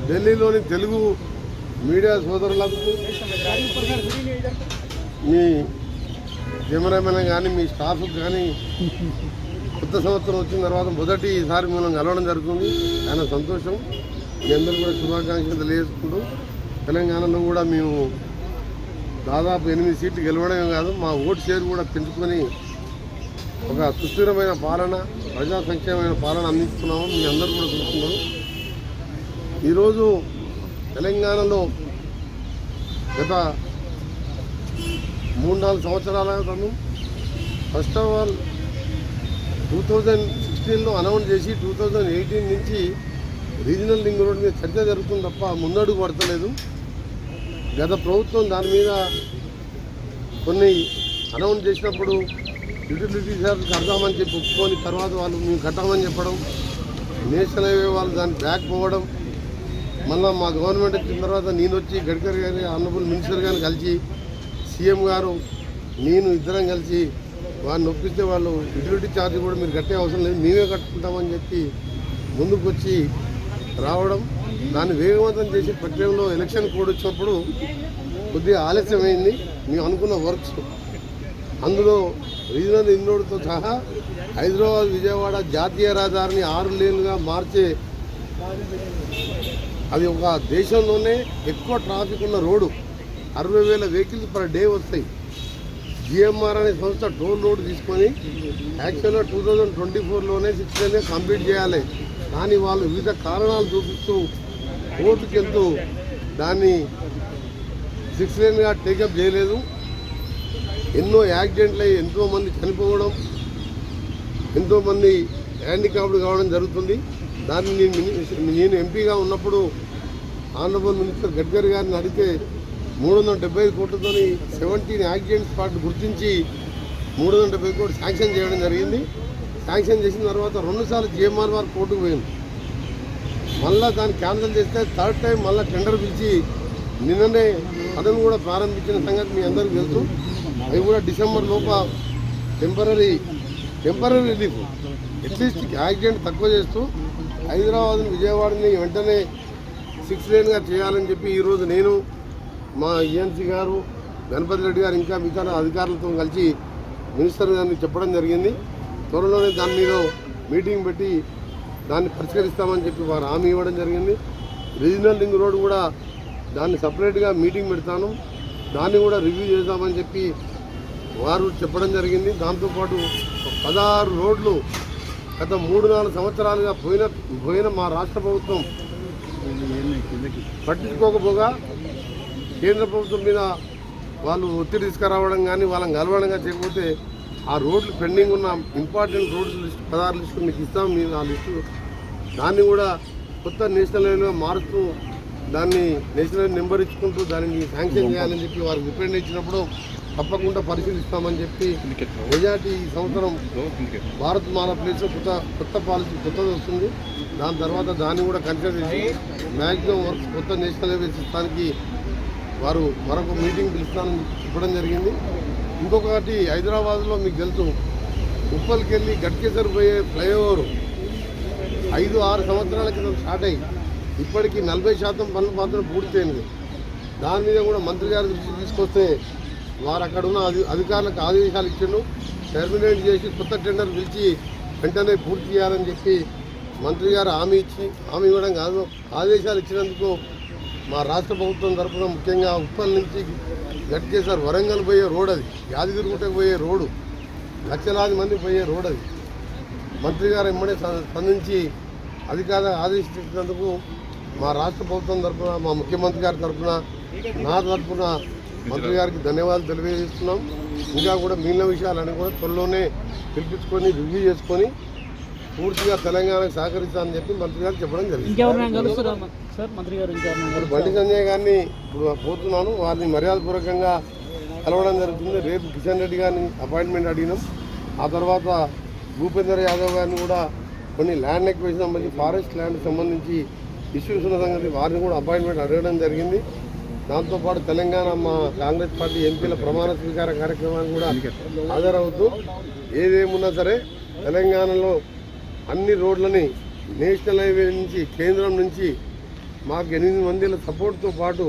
ఢిల్లీలోని తెలుగు మీడియా సోదరులకు, మీ కెమెరామెన్ కానీ, మీ స్టాఫ్కి కానీ కొత్త సంవత్సరం వచ్చిన తర్వాత మొదటిసారి మనం కలవడం జరుగుతుంది. చాలా సంతోషం. మీ అందరూ కూడా శుభాకాంక్షలు తెలియజేసుకుంటూ, తెలంగాణలో కూడా మేము దాదాపు 8 సీట్లు గెలవడమే కాదు, మా ఓటు షేర్ కూడా పెంచుకొని ఒక సుస్థిరమైన పాలన, ప్రజా సంక్షేమమైన పాలన అందిస్తున్నాము. మీ అందరూ కూడా చూస్తున్నారు. ఈరోజు తెలంగాణలో గత 3-4 సంవత్సరాల క్రితం ఫస్ట్ ఆఫ్ ఆల్ 2016లో అనౌన్స్ చేసి 2018 నుంచి రీజనల్ లింక్ రోడ్ మీద చర్చ జరుగుతుంది తప్ప ముందడుగు పడతలేదు. గత ప్రభుత్వం దాని మీద కొన్ని అనౌన్స్ చేసినప్పుడు యూటిలిటీ చార్జ్ కడదామని చెప్పి ఒప్పుకొని తర్వాత వాళ్ళు మేము కట్టామని చెప్పడం, నేషనల్ హైవే వాళ్ళు దాన్ని బ్యాక్ పోవడం, మళ్ళీ మా గవర్నమెంట్ వచ్చిన తర్వాత నేను వచ్చి గడ్కరీ గారి ఆనరబుల్ మినిస్టర్ గారిని కలిసి సీఎం గారు నేను ఇద్దరం కలిసి వారిని ఒప్పిస్తే వాళ్ళు యూటిలిటీ ఛార్జ్ కూడా మీరు కట్టే అవసరం లేదు, మేమే కట్టుకుంటామని చెప్పి ముందుకు వచ్చి రావడం, దాన్ని వేగవంతం చేసే ప్రక్రియలో ఎలక్షన్ కోడ్ వచ్చినప్పుడు కొద్దిగా ఆలస్యమైంది. మేము అనుకున్న వర్క్స్ అందులో రీజనల్ రింగ్ రోడ్తో సహా హైదరాబాద్ విజయవాడ జాతీయ రహదారిని 6 లేన్లుగా మార్చే, అది ఒక దేశంలోనే ఎక్కువ ట్రాఫిక్ ఉన్న రోడ్డు, 60,000 వెహికల్స్ పర్ డే వస్తాయి. జిఎంఆర్ అనే సంస్థ టోల్ రోడ్ తీసుకొని యాక్చువల్గా 2024లోనే 6 లేన్గా కంప్లీట్ చేయాలి. కానీ వాళ్ళు వివిధ కారణాలు చూపిస్తూ కోర్టుకి వెళ్తూ దాన్ని 6 లేన్గా టేకప్ చేయలేదు. ఎన్నో యాక్సిడెంట్లు అయ్యి ఎంతోమంది చనిపోవడం, ఎంతోమంది హ్యాండిక్యాప్డ్ కావడం జరుగుతుంది. దాన్ని నేను ఎంపీగా ఉన్నప్పుడు ఆనరబుల్ మినిస్టర్ గడ్కరీ గారిని అడిగితే 375 కోట్లతో 17 యాక్సిడెంట్ స్పాట్ గుర్తించి 370 కోట్లు శాంక్షన్ చేయడం జరిగింది. శాంక్షన్ చేసిన తర్వాత 2 సార్లు జిఎంఆర్ వారు కోర్టుకు పోయింది. మళ్ళీ దాన్ని క్యాన్సిల్ చేస్తే 3rd టైం మళ్ళీ టెండర్ పిలిచి నిన్ననే పనులు కూడా ప్రారంభించిన సంగతి మీ అందరికీ తెలుసు. అవి కూడా డిసెంబర్ లోప టెంపరీ రిలీఫ్, అట్లీస్ట్ యాక్సిడెంట్ తక్కువ చేస్తూ హైదరాబాద్ విజయవాడని వెంటనే 6 లేన్గా చేయాలని చెప్పి ఈరోజు నేను, మా ఈఎన్సీ గారు, గణపతి రెడ్డి గారు, ఇంకా మిగతా అధికారులతో కలిసి మినిస్టర్ గారిని చెప్పడం జరిగింది. త్వరలోనే దాని మీద మీటింగ్ పెట్టి దాన్ని పరిష్కరిస్తామని చెప్పి వారు హామీ ఇవ్వడం జరిగింది. రీజనల్ రింగ్ రోడ్ కూడా దాన్ని సపరేట్గా మీటింగ్ పెడతాను, దాన్ని కూడా రివ్యూ చేద్దామని చెప్పి వారు చెప్పడం జరిగింది. దాంతోపాటు 16 రోడ్లు గత 3-4 సంవత్సరాలుగా పోయిన మా రాష్ట్ర ప్రభుత్వం పట్టించుకోకపోగా కేంద్ర ప్రభుత్వం మీద వాళ్ళు ఒత్తిడి తీసుకురావడం కానీ వాళ్ళని కలవడంగా చేయకపోతే ఆ రోడ్లు పెండింగ్ ఉన్న ఇంపార్టెంట్ రోడ్స్ లిస్టు 16 లిస్టు మీకు ఇస్తాం. మీరు ఆ లిస్టు దాన్ని కూడా కొత్త నేషనల్ హైవేగా మారుస్తూ దాన్ని నేషనల్ నెంబర్ ఇచ్చుకుంటూ దాన్ని శాంక్షన్ చేయాలని చెప్పి వారికి రిప్రజెంట్ ఇచ్చినప్పుడు తప్పకుండా పరిశీలిస్తామని చెప్పి మెజార్టీ ఈ సంవత్సరం భారత్ మాల ప్లేస్లో కొత్త పాలసీ కొత్తది వస్తుంది. దాని తర్వాత దాన్ని కూడా కన్సిడర్ చేసి మ్యాక్సిమం వర్క్స్ కొత్త నేషనల్ హైవే సిస్టానికి వారు మరొక మీటింగ్ పిలుస్తానని చెప్పడం జరిగింది. ఇంకొకటి హైదరాబాద్లో మీకు తెలుసు, ఉప్పల్కి వెళ్ళి గట్కేసర్ పోయే ఫ్లైఓవర్ 5-6 సంవత్సరాల క్రితం స్టార్ట్ అయ్యి ఇప్పటికీ 40% పనులు మాత్రం పూర్తయింది. దాని మీద కూడా మంత్రి గారి దృష్టికి తీసుకొస్తే వారు అక్కడ ఉన్న అధికారులకు ఆదేశాలు ఇచ్చిండు, టెర్మినేట్ చేసి కొత్త టెండర్ పిలిచి వెంటనే పూర్తి చేయాలని చెప్పి మంత్రి గారు హామీ ఇవ్వడం కాదు, ఆదేశాలు ఇచ్చినందుకు మా రాష్ట్ర ప్రభుత్వం తరఫున ముఖ్యంగా ఉప్పల్ నుంచి గట్కేసర్ వరంగల్ పోయే రోడ్, అది యాదగిరిగుట్టకు పోయే రోడ్డు, లక్షలాది మంది పోయే రోడ్, అది మంత్రి గారు ఇమ్మడే స్పందించి అధికారులు ఆదేశించినందుకు మా రాష్ట్ర ప్రభుత్వం తరఫున, మా ముఖ్యమంత్రి గారి తరఫున, నా తరఫున మంత్రి గారికి ధన్యవాదాలు తెలియజేస్తున్నాం. ఇంకా కూడా మిగిలిన విషయాలన్నీ కూడా త్వరలోనే పిలిపించుకొని రివ్యూ చేసుకొని పూర్తిగా తెలంగాణకు సహకరిస్తానని చెప్పి మంత్రి గారు చెప్పడం జరిగింది. బండి సంజయ్ గారిని ఇప్పుడు పోతున్నాను, వారిని మర్యాదపూర్వకంగా కలవడం జరుగుతుంది. రేపు కిషన్ రెడ్డి గారిని అపాయింట్మెంట్ అడిగినాం. ఆ తర్వాత భూపేందర్ యాదవ్ గారిని కూడా కొన్ని ల్యాండ్ ఎక్విజిషన్ సంబంధించి ఫారెస్ట్ ల్యాండ్కి సంబంధించి ఇష్యూస్ ఉన్న సంగతి వారిని కూడా అపాయింట్మెంట్ అడగడం జరిగింది. దాంతోపాటు తెలంగాణ మా కాంగ్రెస్ పార్టీ ఎంపీల ప్రమాణ స్వీకార కార్యక్రమానికి కూడా హాజరవుతూ ఏదేమున్నా సరే తెలంగాణలో అన్ని రోడ్లని నేషనల్ హైవే నుంచి కేంద్రం నుంచి మాకు 8 మందిల సపోర్ట్తో పాటు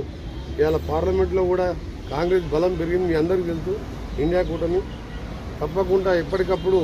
ఇవాళ పార్లమెంట్లో కూడా కాంగ్రెస్ బలం పెరిగింది. మీ అందరికీ తెలుసు. ఇండియా కూటమి తప్పకుండా ఎప్పటికప్పుడు